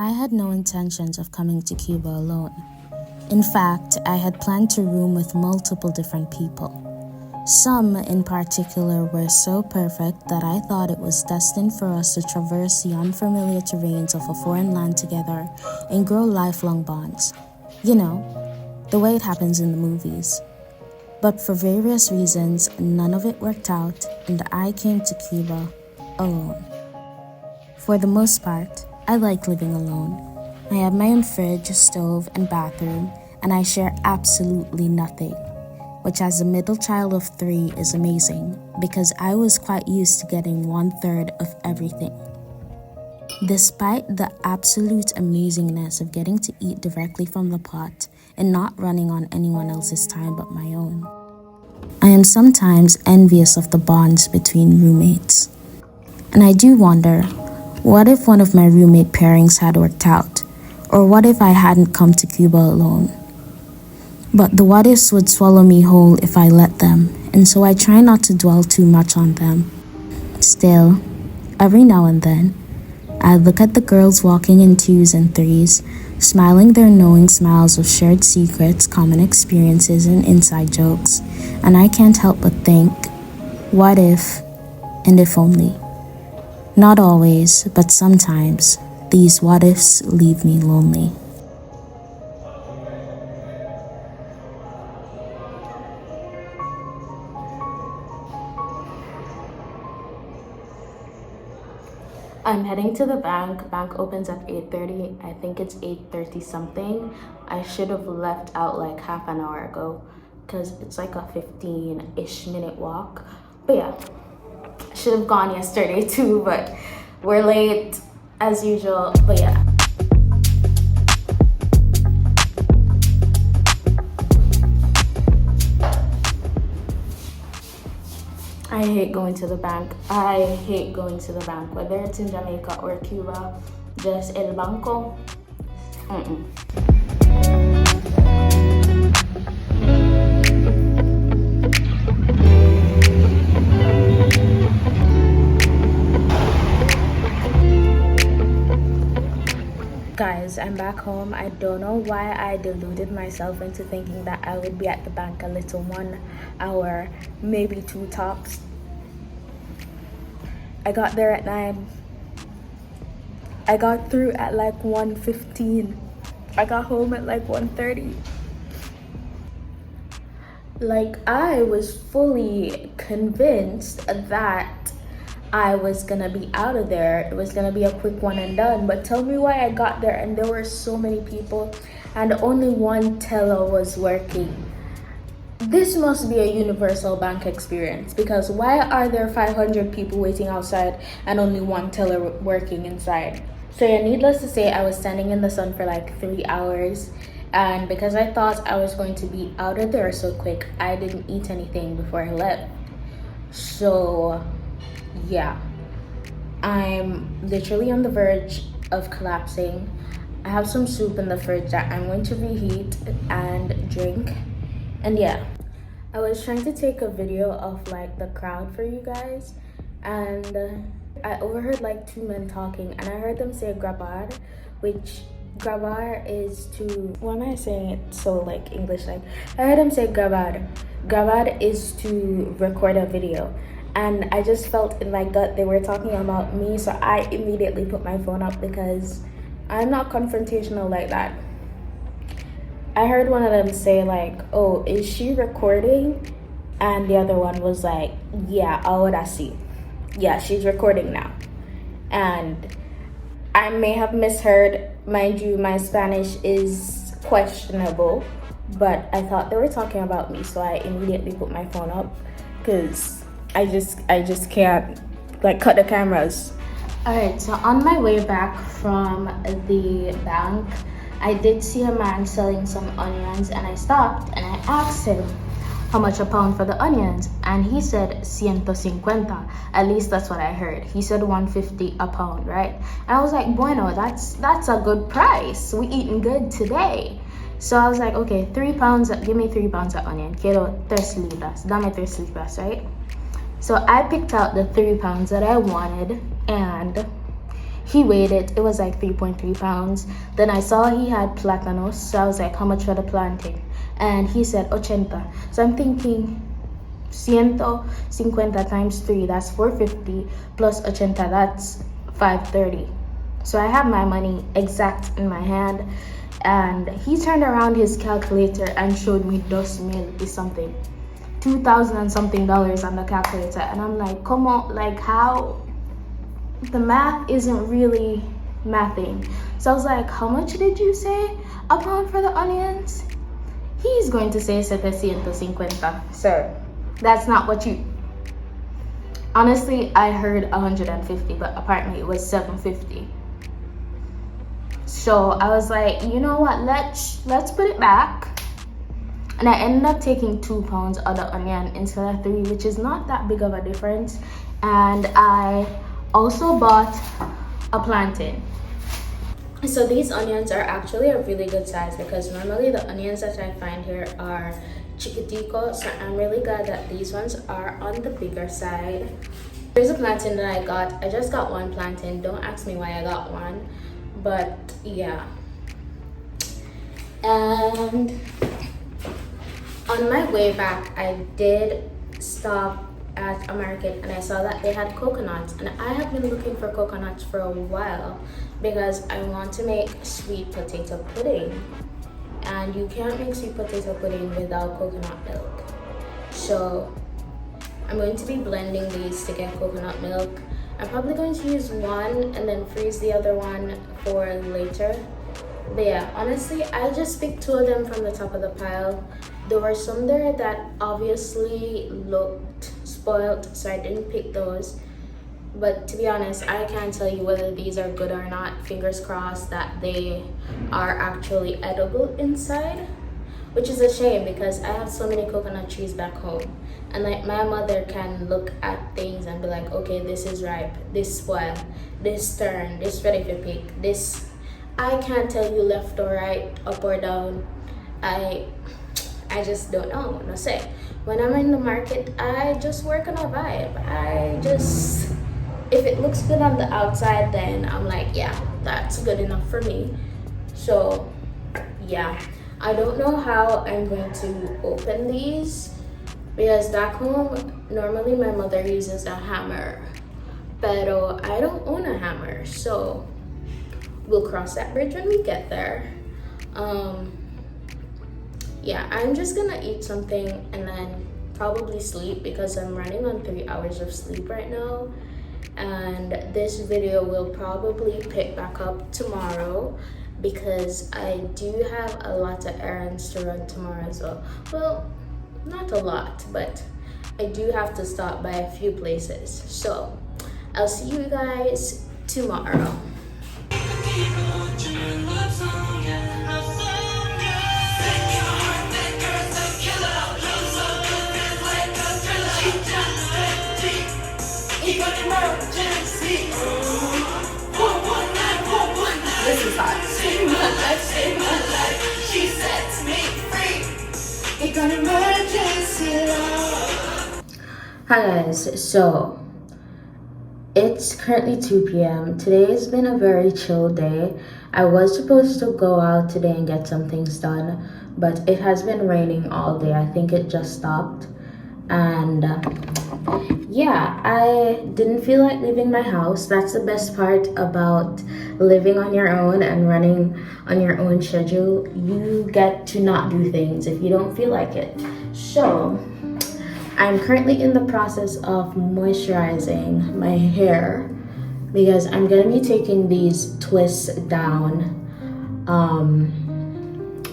I had no intentions of coming to Cuba alone. In fact, I had planned to room with multiple different people. Some in particular were so perfect that I thought it was destined for us to traverse the unfamiliar terrains of a foreign land together and grow lifelong bonds. You know, the way it happens in the movies. But for various reasons, none of it worked out, and I came to Cuba alone. For the most part, I like living alone. I have my own fridge, stove, and bathroom, and I share absolutely nothing, which as a middle child of 3 is amazing because I was quite used to getting 1/3 of everything. Despite the absolute amazingness of getting to eat directly from the pot and not running on anyone else's time but my own, I am sometimes envious of the bonds between roommates. And I do wonder, what if one of my roommate pairings had worked out? Or what if I hadn't come to Cuba alone? But the what ifs would swallow me whole if I let them, and so I try not to dwell too much on them. Still, every now and then, I look at the girls walking in 2s and 3s, smiling their knowing smiles of shared secrets, common experiences, and inside jokes, and I can't help but think, what if, and if only. Not always, but sometimes, these what ifs leave me lonely. I'm heading to the bank. Bank opens at 8:30. I think it's 8:30 something. I should have left out like half an hour ago because it's like a 15-ish minute walk. But yeah, I should have gone yesterday too, but we're late as usual. But yeah. I hate going to the bank. I hate going to the bank, whether it's in Jamaica or Cuba. Just El Banco. Guys, I'm back home. I don't know why I deluded myself into thinking that I would be at the bank a little 1 hour, maybe 2 tops. I got there at 9. I got through at like 1:15. I got home at like 1:30. Like, I was fully convinced that I was gonna be out of there. It was gonna be a quick one and done. But tell me why I got there and there were so many people and only one teller was working. This must be a universal bank experience, because why are there 500 people waiting outside and only one teller working inside? So yeah, needless to say, I was standing in the sun for like 3 hours, and because I thought I was going to be out of there so quick, I didn't eat anything before I left. So yeah, I'm literally on the verge of collapsing. I have some soup in the fridge that I'm going to reheat and drink. And yeah, I was trying to take a video of like the crowd for you guys, and I overheard like 2 men talking, and I heard them say grabar, which grabar is to, why am I saying it so like English? Like, I heard them say grabar. Grabar is to record a video, and I just felt in my gut they were talking about me, so I immediately put my phone up because I'm not confrontational like that. I heard one of them say like, oh, is she recording? And the other one was like, yeah, ahora sí. Yeah, she's recording now. And I may have misheard. Mind you, my Spanish is questionable, but I thought they were talking about me, so I immediately put my phone up because I just can't like cut the cameras. Alright, so on my way back from the bank, I did see a man selling some onions, and I stopped and I asked him how much a pound for the onions, and he said 150. At least that's what I heard. He said 150 a pound, right? And I was like, bueno, that's a good price. We eating good today. So I was like, okay, 3 pounds, give me 3 pounds of onion. Quiero 3 libras. Dame 3 libras, right? So I picked out the 3 pounds that I wanted, and He weighed it. It was like 3.3 pounds. Then I saw he had platanos. So I was like, how much for the plantain? And he said 80. So I'm thinking 150 times 3, that's 450, plus 80, that's 530. So I have my money exact in my hand, and he turned around his calculator and showed me 2,000 is something, 2,000 and something dollars on the calculator. And I'm like, come on, like, how? The math isn't really mathing. So I was like, how much did you say a pound for the onions? He's going to say 750. Sir, that's not what you... Honestly, I heard 150, but apparently it was 750. So I was like, you know what, let's put it back. And I ended up taking 2 pounds of the onion instead of 3, which is not that big of a difference. And I also bought a plantain. So these onions are actually a really good size, because normally the onions that I find here are chiquitico. So I'm really glad that these ones are on the bigger side. Here's a plantain that I got. I just got one plantain. Don't ask me why I got one, but yeah. And on my way back, I did stop at a market and I saw that they had coconuts, and I have been looking for coconuts for a while because I want to make sweet potato pudding, and you can't make sweet potato pudding without coconut milk. So I'm going to be blending these to get coconut milk. I'm probably going to use one and then freeze the other one for later. But yeah, honestly, I just picked 2 of them from the top of the pile. There were some there that obviously looked spoiled, so I didn't pick those. But to be honest, I can't tell you whether these are good or not. Fingers crossed that they are actually edible inside, which is a shame because I have so many coconut trees back home. And like, my mother can look at things and be like, okay, this is ripe, this spoiled, this turned, this ready for pick, this... I can't tell you left or right, up or down. I just don't know, no say. When I'm in the market, I just work on a vibe. If it looks good on the outside, then I'm like, yeah, that's good enough for me. So yeah, I don't know how I'm going to open these, because back home, normally my mother uses a hammer, pero I don't own a hammer, so we'll cross that bridge when we get there. Yeah, I'm just gonna eat something and then probably sleep, because I'm running on 3 hours of sleep right now. And this video will probably pick back up tomorrow, because I do have a lot of errands to run tomorrow as well. Well, not a lot, but I do have to stop by a few places. So I'll see you guys tomorrow. This is hot. Save my life, save my life. She sets me free. It's an emergency love. Hi guys, so it's currently 2 p.m. Today has been a very chill day. I was supposed to go out today and get some things done, but it has been raining all day. I think it just stopped. And yeah, I didn't feel like leaving my house. That's the best part about living on your own and running on your own schedule. You get to not do things if you don't feel like it. So I'm currently in the process of moisturizing my hair, because I'm gonna be taking these twists down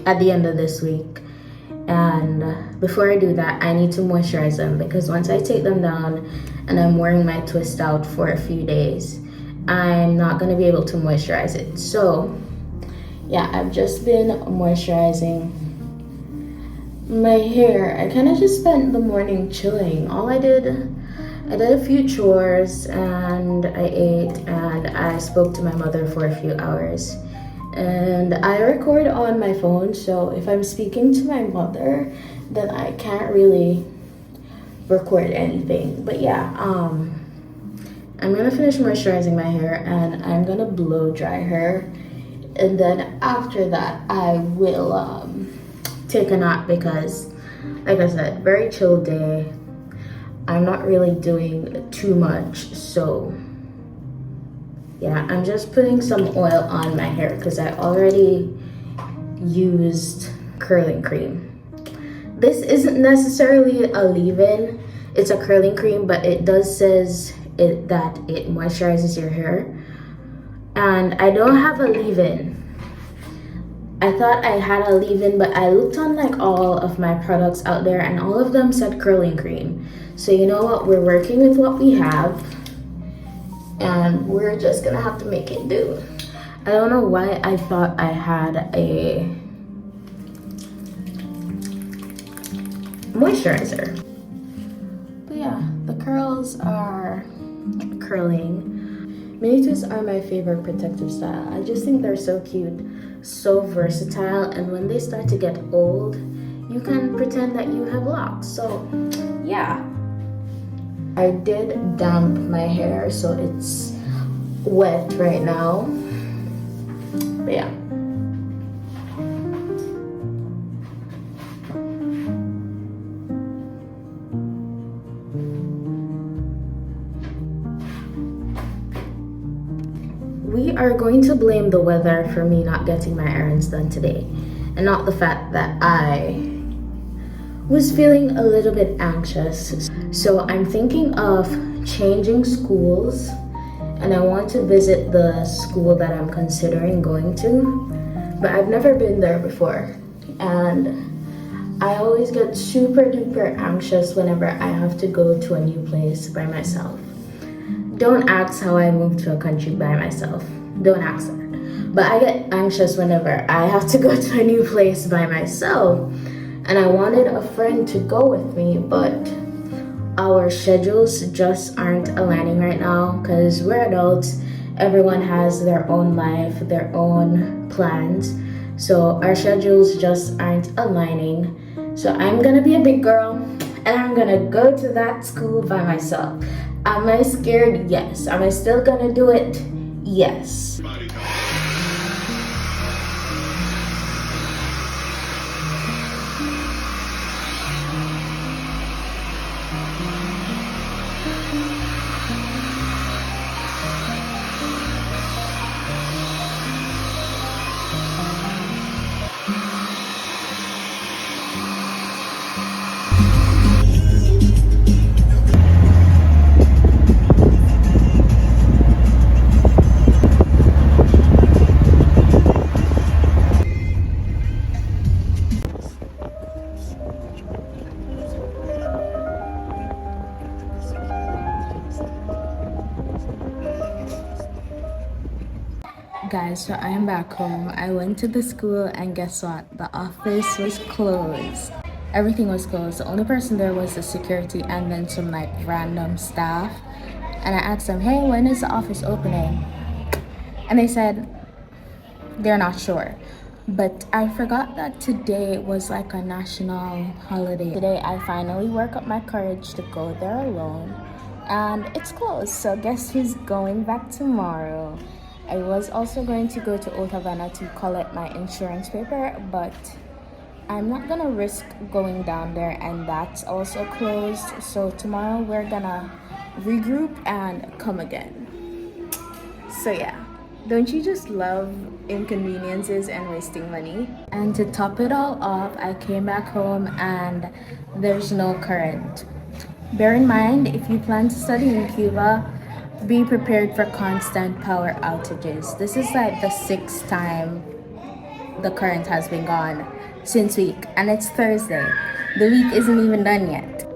at the end of this week. And before I do that, I need to moisturize them, because once I take them down and I'm wearing my twist out for a few days, I'm not going to be able to moisturize it. So yeah, I've just been moisturizing my hair. I kind of just spent the morning chilling. I did a few chores, and I ate, and I spoke to my mother for a few hours. And I record on my phone, so if I'm speaking to my mother, then I can't really record anything. But yeah, I'm gonna finish moisturizing my hair and I'm gonna blow dry her. And then after that, I will take a nap because, like I said, very chill day. I'm not really doing too much, so yeah, I'm just putting some oil on my hair because I already used curling cream. This isn't necessarily a leave-in, it's a curling cream, but it does says that it moisturizes your hair. And I don't have a leave-in. I thought I had a leave-in, but I looked on like all of my products out there and all of them said curling cream. So you know what, we're working with what we have and we're just gonna have to make it do. I don't know why I thought I had a moisturizer. But yeah, the curls are curling. Mini twists are my favorite protective style. I just think they're so cute, so versatile, and when they start to get old, you can pretend that you have locks. So yeah, I did damp my hair, so it's wet right now. But yeah. We are going to blame the weather for me not getting my errands done today, and not the fact that I was feeling a little bit anxious. So I'm thinking of changing schools, and I want to visit the school that I'm considering going to, but I've never been there before, and I always get super duper anxious whenever I have to go to a new place by myself. Don't ask how I moved to a country by myself. Don't ask that. But I get anxious whenever I have to go to a new place by myself. And I wanted a friend to go with me, but our schedules just aren't aligning right now because we're adults. Everyone has their own life, their own plans. So our schedules just aren't aligning. So I'm gonna be a big girl and I'm gonna go to that school by myself. Am I scared? Yes. Am I still gonna do it? Yes. Guys, so I am back home. I went to the school and guess what? The office was closed. Everything was closed. The only person there was the security and then some like random staff. And I asked them, hey, when is the office opening? And they said they're not sure. But I forgot that today was like a national holiday. Today I finally work up my courage to go there alone. And it's closed, so guess who's going back tomorrow? I was also going to go to Old Havana to collect my insurance paper, but I'm not gonna risk going down there and that's also closed. So tomorrow we're gonna regroup and come again. So yeah, don't you just love inconveniences and wasting money? And to top it all off, I came back home and there's no current. Bear in mind, if you plan to study in Cuba, be prepared for constant power outages. This is like the 6th time the current has been gone since week, and it's Thursday. The week isn't even done yet.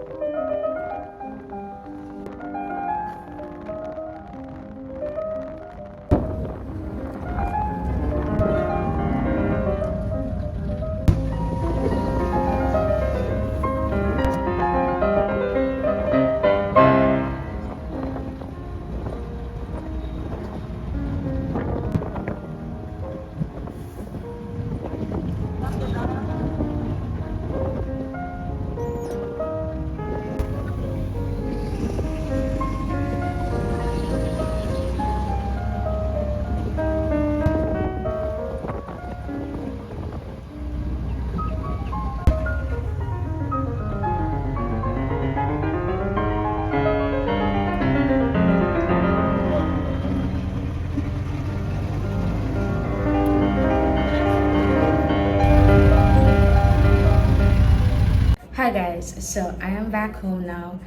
Hi guys, so I am back home now.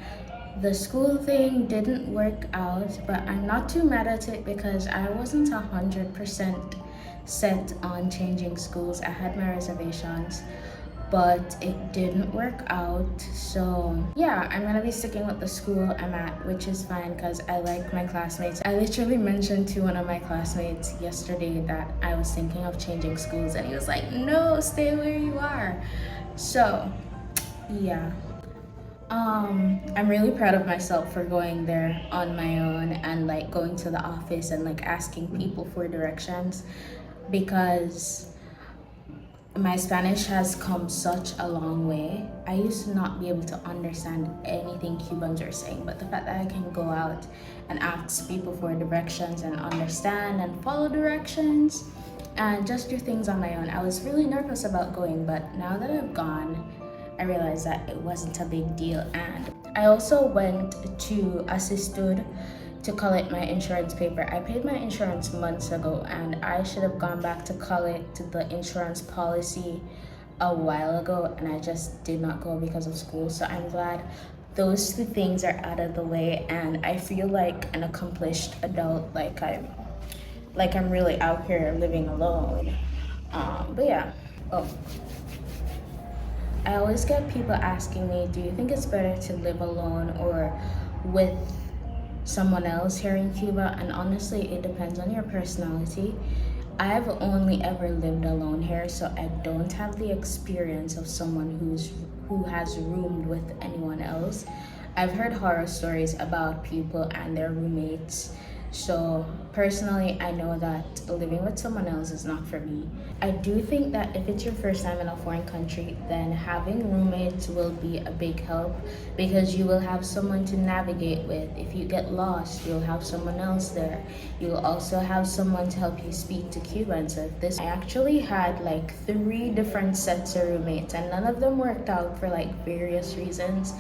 The school thing didn't work out, but I'm not too mad at it because I wasn't 100% set on changing schools. I had my reservations, but it didn't work out. So yeah, I'm gonna be sticking with the school I'm at, which is fine because I like my classmates. I literally mentioned to one of my classmates yesterday that I was thinking of changing schools, and he was like, no, stay where you are. So yeah. I'm really proud of myself for going there on my own and like going to the office and like asking people for directions, because my Spanish has come such a long way. I used to not be able to understand anything Cubans are saying, but the fact that I can go out and ask people for directions and understand and follow directions and just do things on my own. I was really nervous about going, but now that I've gone, I realized that it wasn't a big deal. And I also went to Assistud to collect my insurance paper. I paid my insurance months ago, and I should have gone back to collect the insurance policy a while ago, and I just did not go because of school. So I'm glad those two things are out of the way, and I feel like an accomplished adult, like I'm really out here living alone. But yeah. Oh, I always get people asking me, do you think it's better to live alone or with someone else here in Cuba? And honestly, it depends on your personality. I've only ever lived alone here, so I don't have the experience of someone who has roomed with anyone else. I've heard horror stories about people and their roommates. So personally, I know that living with someone else is not for me. I do think that if it's your first time in a foreign country, then having roommates will be a big help, because you will have someone to navigate with. If you get lost, you'll have someone else there. You'll also have someone to help you speak to Cuban. So if this, I actually had like 3 different sets of roommates, and none of them worked out for like various reasons.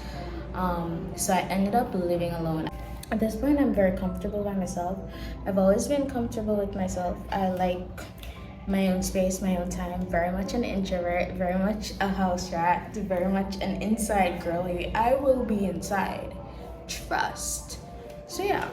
So I ended up living alone. At this point, I'm very comfortable by myself. I've always been comfortable with myself. I like my own space, my own time. Very much an introvert, very much a house rat, very much an inside girly. I will be inside. Trust. So yeah.